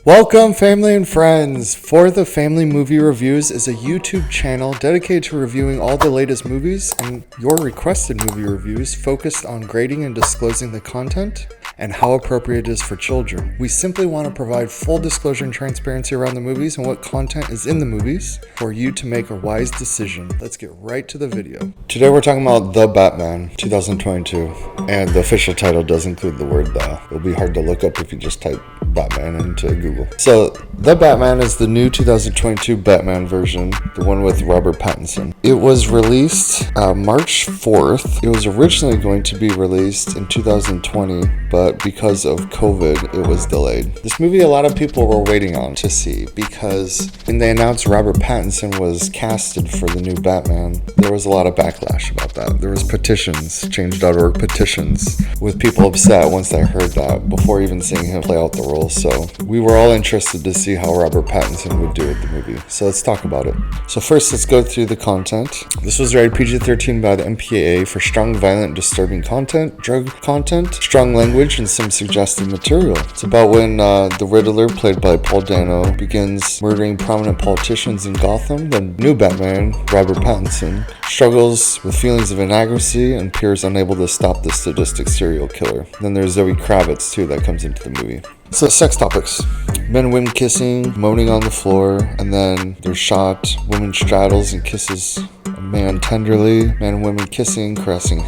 Welcome, family and friends. For the Family Movie Reviews is a YouTube channel dedicated to reviewing all the latest movies and your requested movie reviews focused on grading and disclosing the content and how appropriate it is for children. We simply want to provide full disclosure and transparency around the movies and what content is in the movies for you to make a wise decision. Let's get right to the video. Today we're talking about The Batman 2022, and the official title does include the word "the." It'll be hard to look up if you just type Batman into Google. So The Batman is the new 2022 Batman version, the one with Robert Pattinson. It was released March 4th. It was originally going to be released in 2020, but because of COVID, it was delayed. This movie a lot of people were waiting on to see because when they announced Robert Pattinson was casted for the new Batman, there was a lot of backlash about that. There was petitions, change.org petitions, with people upset once they heard that before even seeing him play out the role. So we were all interested to see how Robert Pattinson would do with the movie. So let's talk about it. So first, let's go through the content. This was rated PG-13 by the MPAA for strong, violent, disturbing content, drug content, strong language, and some suggestive material. It's about when the Riddler, played by Dano, begins murdering prominent politicians in Gotham. The new Batman, Robert Pattinson, struggles with feelings of inadequacy and appears unable to stop the sadistic serial killer. Then there's Zoë Kravitz too that comes into the movie. So sex topics: men and women kissing, moaning on the floor, and then they're shot. Woman straddles and kisses a man tenderly. Man and women kissing, caressing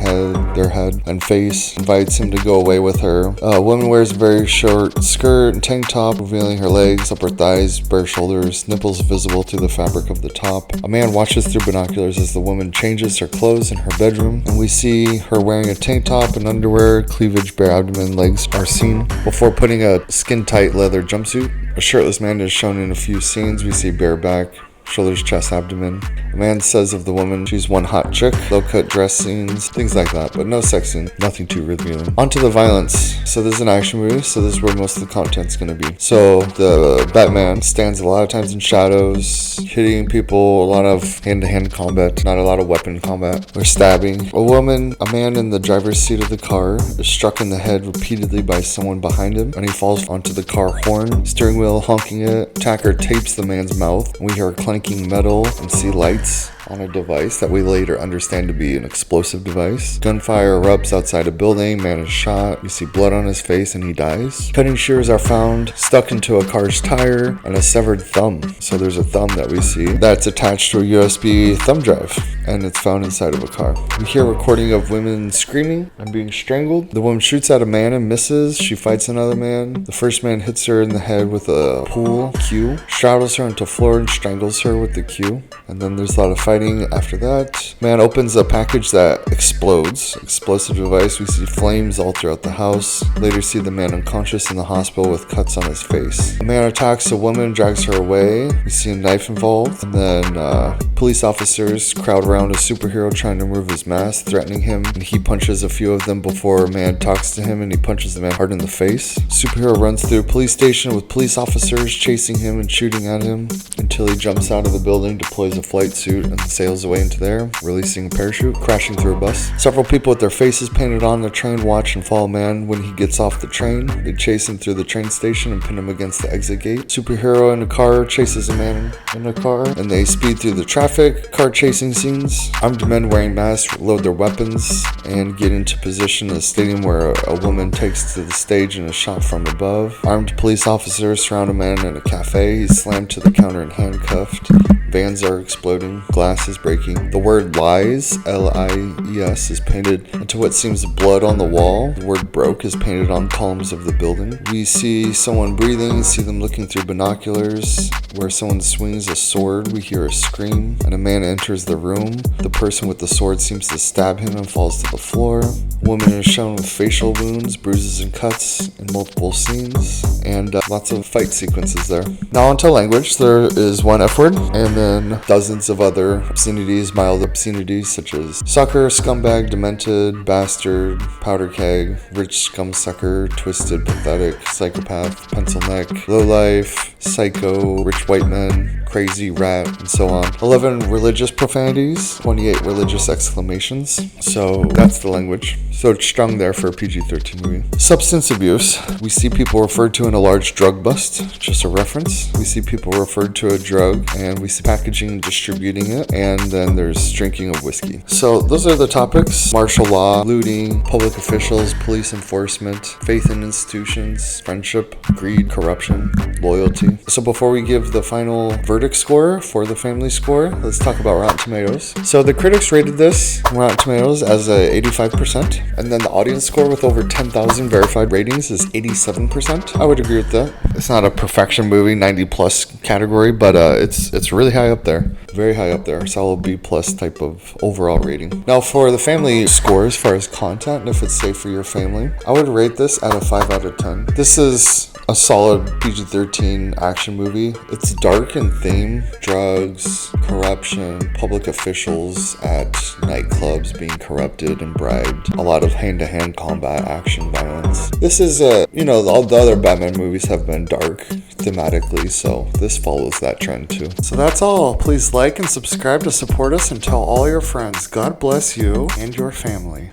their head and face. Invites him to go away with her. A woman wears a very short skirt and tank top, revealing her legs, upper thighs, bare shoulders, nipples visible through the fabric of the top. A man watches through binoculars as the woman changes her clothes in her bedroom, and we see her wearing a tank top and underwear. Cleavage, bare abdomen, legs are seen before putting a skin-tight leather jumpsuit. A shirtless man is shown in a few scenes. We see bare back, shoulders, chest, abdomen. A man says of the woman, she's one hot chick. Low-cut dress scenes, things like that, but no sex scene, nothing too revealing. On to the violence. So this is an action movie, so this is where most of the content's gonna be. So the Batman stands a lot of times in shadows, hitting people, a lot of hand-to-hand combat, not a lot of weapon combat or stabbing. A man in the driver's seat of the car is struck in the head repeatedly by someone behind him, and he falls onto the car horn, steering wheel honking it. Attacker tapes the man's mouth, and we hear clanking metal and see lights on a device that we later understand to be an explosive device. Gunfire erupts outside a building. Man is shot. We see blood on his face and he dies. Cutting shears are found stuck into a car's tire, and a severed thumb. So there's a thumb that we see that's attached to a USB thumb drive, and it's found inside of a car. We hear a recording of women screaming and being strangled. The woman shoots at a man and misses. She fights another man. The first man hits her in the head with a pool cue, straddles her into the floor and strangles her with the cue. And then there's a lot of fighting after that. Man opens a package that explodes. Explosive device. We see flames all throughout the house. Later see the man unconscious in the hospital with cuts on his face. A man attacks a woman, drags her away. We see a knife involved. And then police officers crowd around a superhero trying to remove his mask, threatening him. And he punches a few of them before a man talks to him, and he punches the man hard in the face. Superhero runs through a police station with police officers chasing him and shooting at him until he jumps out of the building, deploys a flight suit, and sails away into there, releasing a parachute, crashing through a bus. Several people with their faces painted on the train watch and follow a man when he gets off the train. They chase him through the train station and pin him against the exit gate. Superhero in a car chases a man in a car, and they speed through the traffic. Car chasing scenes. Armed men wearing masks load their weapons and get into position in a stadium where a woman takes to the stage and is shot from above. Armed police officers surround a man in a cafe. He's slammed to the counter and handcuffed. Vans are exploding, glass is breaking. The word lies, L-I-E-S, is painted into what seems blood on the wall. The word broke is painted on columns of the building. We see someone breathing, see them looking through binoculars. Where someone swings a sword, we hear a scream, and a man enters the room. The person with the sword seems to stab him and falls to the floor. Woman is shown with facial wounds, bruises, and cuts in multiple scenes, and lots of fight sequences there. Now onto language. There is one F word, and then dozens of other obscenities, mild obscenities, such as sucker, scumbag, demented, bastard, powder keg, rich scumsucker, twisted, pathetic, psychopath, pencil neck, lowlife, psycho, rich white men, crazy, rat, and so on. 11 religious profanities, 28 religious exclamations. So that's the language. So it's strong there for a PG-13 movie. Substance abuse. We see people referred to in a large drug bust, just a reference. We see people referred to a drug, and we see packaging and distributing it, and then there's drinking of whiskey. So those are the topics: martial law, looting, public officials, police enforcement, faith in institutions, friendship, greed, corruption, loyalty. So before we give the final verdict score for the family score, let's talk about Rotten Tomatoes. So the critics rated this Rotten Tomatoes as a 85%, and then the audience score with over 10,000 verified ratings is 87%. I would agree with that. It's not a perfection movie, 90 plus category, but it's really high up there. Very high up there. Solid B plus type of overall rating. Now for the family score, as far as content and if it's safe for your family, I would rate this at a 5 out of 10. This is a solid PG-13 action movie. It's dark in theme: drugs, corruption, public officials at nightclubs being corrupted and bribed. A lot of hand-to-hand combat, action, violence. This is all the other Batman movies have been dark thematically, so this follows that trend too. So that's all. Please like and subscribe to support us and tell all your friends. God bless you and your family.